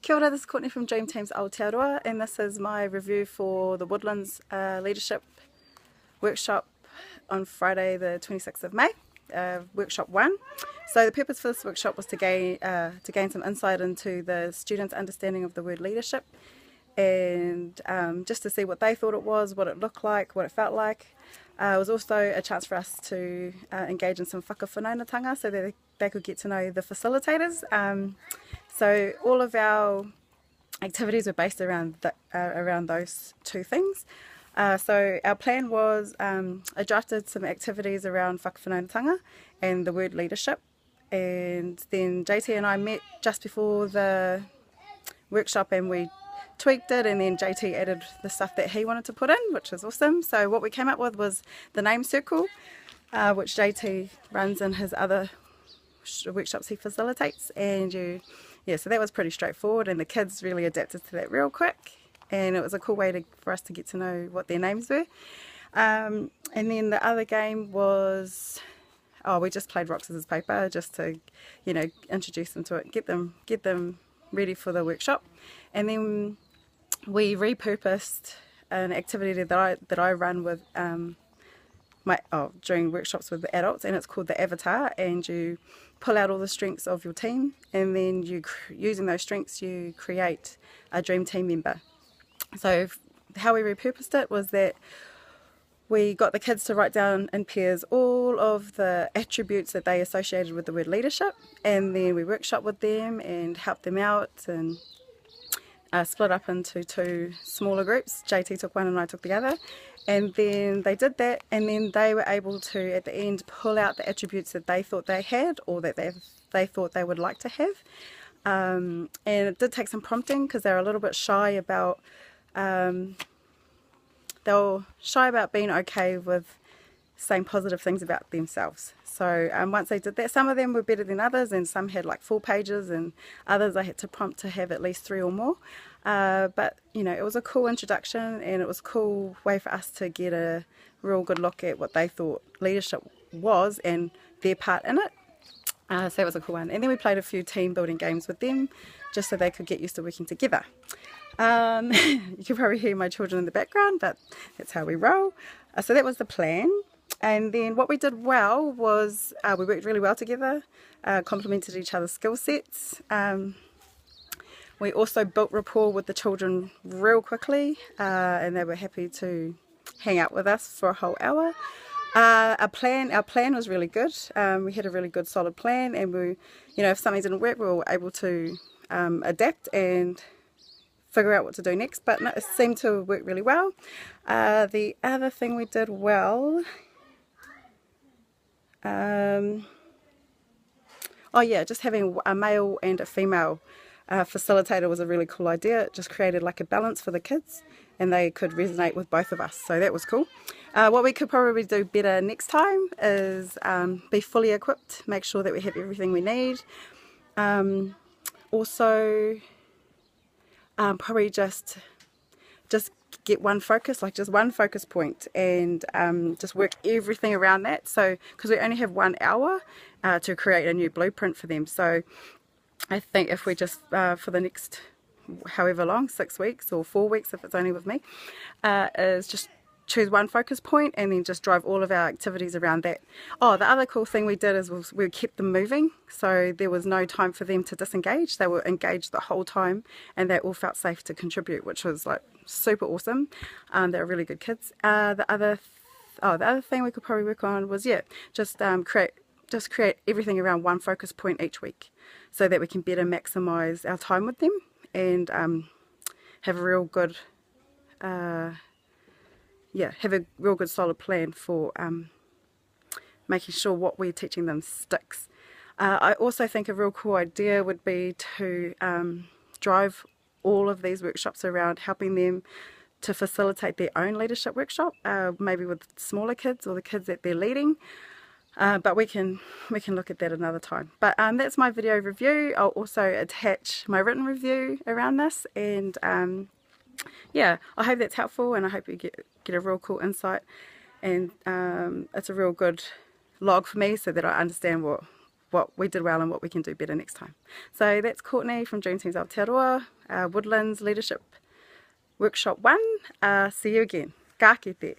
Kia ora, this is Courtney from Dream Team's Aotearoa, and this is my review for the Woodlands Leadership Workshop on Friday the 26th of May, Workshop 1. So the purpose for this workshop was to gain some insight into the students' understanding of the word leadership, and just to see what they thought it was, what it looked like, what it felt like. It was also a chance for us to engage in some whakawhanaungatanga so that they could get to know the facilitators. So all of our activities were based around those two things. So our plan was, I drafted some activities around whakawhanaungatanga and the word leadership, and then JT and I met just before the workshop and we tweaked it, and then JT added the stuff that he wanted to put in, which is awesome. So what we came up with was the name circle, which JT runs in his other workshops he facilitates, and so that was pretty straightforward, and the kids really adapted to that real quick, and it was a cool way for us to get to know what their names were. And then the other game was, we just played rock scissors paper just to introduce them to it, get them ready for the workshop. And then we repurposed an activity that I run with during workshops with the adults, and it's called the Avatar, and you pull out all the strengths of your team, and then using those strengths you create a dream team member. So how we repurposed it was that we got the kids to write down in pairs all of the attributes that they associated with the word leadership, and then we workshop with them and helped them out, and split up into two smaller groups. JT took one and I took the other, and then they did that, and then they were able to at the end pull out the attributes that they thought they had, or that they thought they would like to have. And it did take some prompting because they're a little bit shy about being okay with saying positive things about themselves. So once they did that, some of them were better than others, and some had like 4 pages, and others I had to prompt to have at least 3 or more. But it was a cool introduction, and it was a cool way for us to get a real good look at what they thought leadership was and their part in it. So that was a cool one. And then we played a few team building games with them just so they could get used to working together. You can probably hear my children in the background, but that's how we roll. So that was the plan. And then what we did well was we worked really well together, complemented each other's skill sets. We also built rapport with the children real quickly, and they were happy to hang out with us for a whole hour. Our plan was really good. We had a really good solid plan, and we, if something didn't work, we were able to adapt and figure out what to do next. But no, it seemed to work really well. The other thing we did well, just having a male and a female facilitator was a really cool idea. It just created like a balance for the kids, and they could resonate with both of us, so that was cool. What we could probably do better next time is be fully equipped, make sure that we have everything we need. Also probably just get one focus, like just one focus point, and just work everything around that. So because we only have 1 hour to create a new blueprint for them, so I think if we just for the next however long, 6 weeks or 4 weeks if it's only with me, is just choose one focus point and then just drive all of our activities around that. The other cool thing we did is we kept them moving, so there was no time for them to disengage. They were engaged the whole time, and they all felt safe to contribute, which was like super awesome. They're really good kids. The other thing we could probably work on was just create everything around one focus point each week, so that we can better maximize our time with them and have a real good solid plan for making sure what we're teaching them sticks. I also think a real cool idea would be to drive all of these workshops around helping them to facilitate their own leadership workshop, maybe with smaller kids or the kids that they're leading. But we can look at that another time. But that's my video review. I'll also attach my written review around this, and I hope that's helpful, and I hope you get a real cool insight, and it's a real good log for me so that I understand what we did well and what we can do better next time. So that's Courtney from Dream Teams Aotearoa, Woodlands Leadership Workshop 1. See you again. Ka kite.